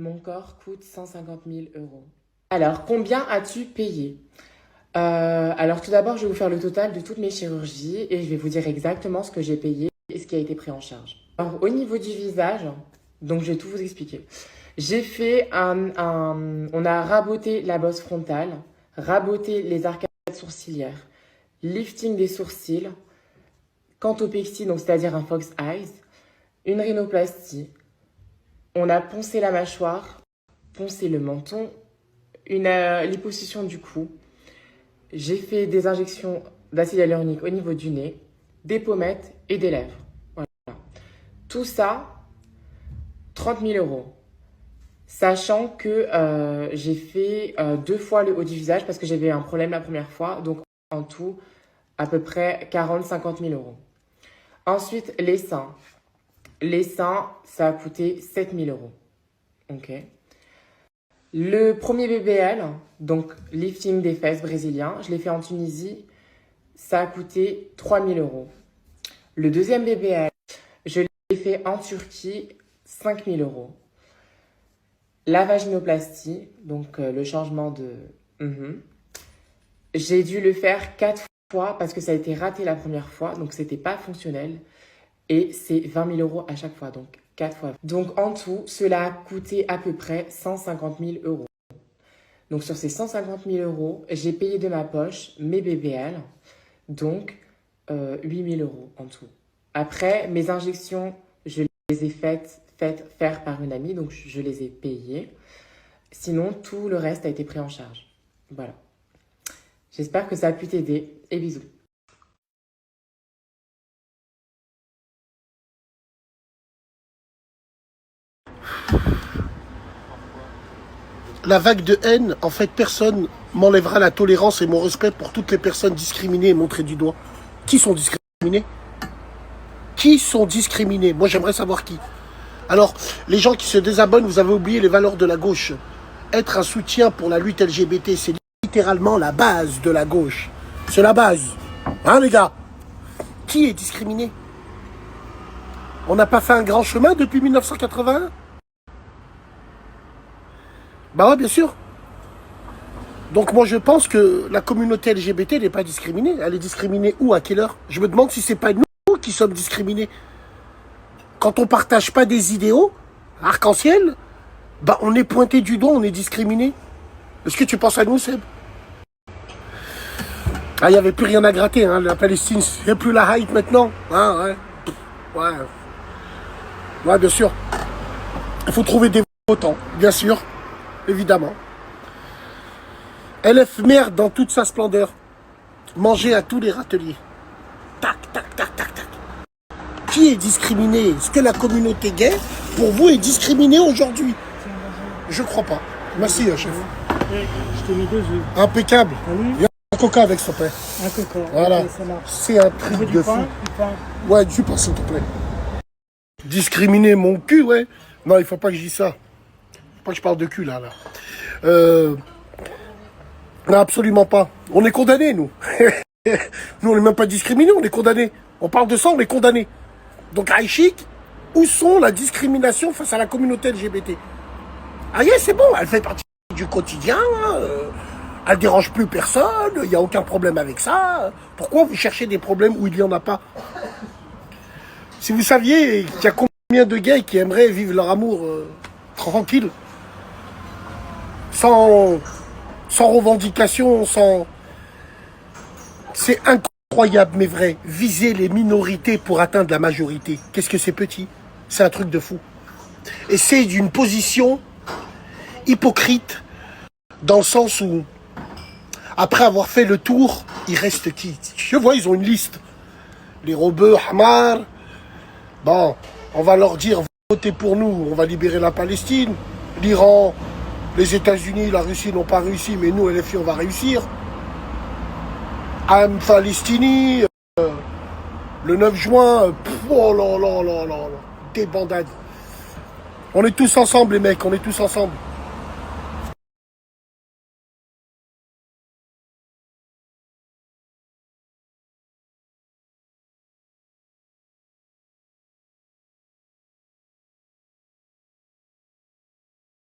Mon corps coûte 150 000 euros. Alors, combien as-tu payé? Alors, tout d'abord, je vais vous faire le total de toutes mes chirurgies et je vais vous dire exactement ce que j'ai payé et ce qui a été pris en charge. Alors, au niveau du visage, donc je vais tout vous expliquer. J'ai fait on a raboté la bosse frontale, raboté les arcades sourcilières, lifting des sourcils, cantopexie, donc c'est-à-dire un fox eyes, une rhinoplastie. On a poncé la mâchoire, poncé le menton, une liposuction du cou. J'ai fait des injections d'acide hyaluronique au niveau du nez, des pommettes et des lèvres. Voilà. Tout ça, 30 000 euros. Sachant que j'ai fait 2 fois le haut du visage parce que j'avais un problème la première fois. Donc en tout, à peu près 40-50 000 euros. Ensuite, les seins. Les seins, ça a coûté 7 000 euros. Ok. Le premier BBL, donc lifting des fesses brésilien, je l'ai fait en Tunisie. Ça a coûté 3 000 euros. Le deuxième BBL, je l'ai fait en Turquie, 5 000 euros. La vaginoplastie, donc le changement de... J'ai dû le faire 4 fois parce que ça a été raté la première fois, donc c'était pas fonctionnel. Et c'est 20 000 euros à chaque fois, donc 4 fois. Donc en tout, cela a coûté à peu près 150 000 euros. Donc sur ces 150 000 euros, j'ai payé de ma poche mes BBL, donc 8 000 euros en tout. Après, mes injections, je les ai faites faire par une amie, donc je les ai payées. Sinon, tout le reste a été pris en charge. Voilà. J'espère que ça a pu t'aider et bisous. La vague de haine, en fait, personne m'enlèvera la tolérance et mon respect pour toutes les personnes discriminées et montrées du doigt. Qui sont discriminés? Qui sont discriminés? Moi, j'aimerais savoir qui. Alors, les gens qui se désabonnent, vous avez oublié les valeurs de la gauche. Être un soutien pour la lutte LGBT, c'est littéralement la base de la gauche. C'est la base. Hein, les gars? Qui est discriminé? On n'a pas fait un grand chemin depuis 1981? Bah ouais, bien sûr. Donc moi je pense que la communauté LGBT n'est pas discriminée. Elle est discriminée où, à quelle heure? Je me demande si c'est pas nous qui sommes discriminés. Quand on partage pas des idéaux, arc-en-ciel, bah on est pointé du doigt, on est discriminé. Est-ce que tu penses à nous, Seb? Ah, il n'y avait plus rien à gratter, hein. La Palestine, c'est plus la hype maintenant. Hein, ouais. Ouais, bien sûr. Il faut trouver des votants, bien sûr. Évidemment. LF merde dans toute sa splendeur. Manger à tous les râteliers. Tac, tac, tac, tac, tac. Qui est discriminé? Est-ce que la communauté gay, pour vous, est discriminée aujourd'hui? Je crois pas. Merci, chef. Je t'ai mis 2 œufs. Impeccable. Il y a un coca avec, s'il te plaît. Un coca. Voilà. Okay, ça marche. C'est un Tu veux truc du de pain, fou. du pain. Ouais, du pain, s'il te plaît. Discriminer mon cul, ouais. Non, il faut pas que je dise ça. Faut pas que je parle de cul, là. Non, absolument pas. On est condamnés, nous. Nous, on n'est même pas discriminés, on est condamnés. On parle de ça, on est condamnés. Donc, Aïchik, où sont la discrimination face à la communauté LGBT? Ah, yeah, c'est bon, elle fait partie du quotidien. Elle dérange plus personne, il n'y a aucun problème avec ça. Pourquoi vous cherchez des problèmes où il n'y en a pas? Si vous saviez qu'il y a combien de gays qui aimeraient vivre leur amour tranquille, sans revendication, sans... C'est incroyable, mais vrai. Viser les minorités pour atteindre la majorité. Qu'est-ce que c'est petit? C'est un truc de fou. Et c'est d'une position hypocrite, dans le sens où, après avoir fait le tour, il reste qui? Je vois, ils ont une liste. Les Robeux, Hamar. Bon, on va leur dire, votez pour nous, on va libérer la Palestine. L'Iran, les États-Unis, la Russie n'ont pas réussi, mais nous, LFI, on va réussir. Am Palestini, le 9 juin, oh là là là là là, des bandades. On est tous ensemble, les mecs, on est tous ensemble.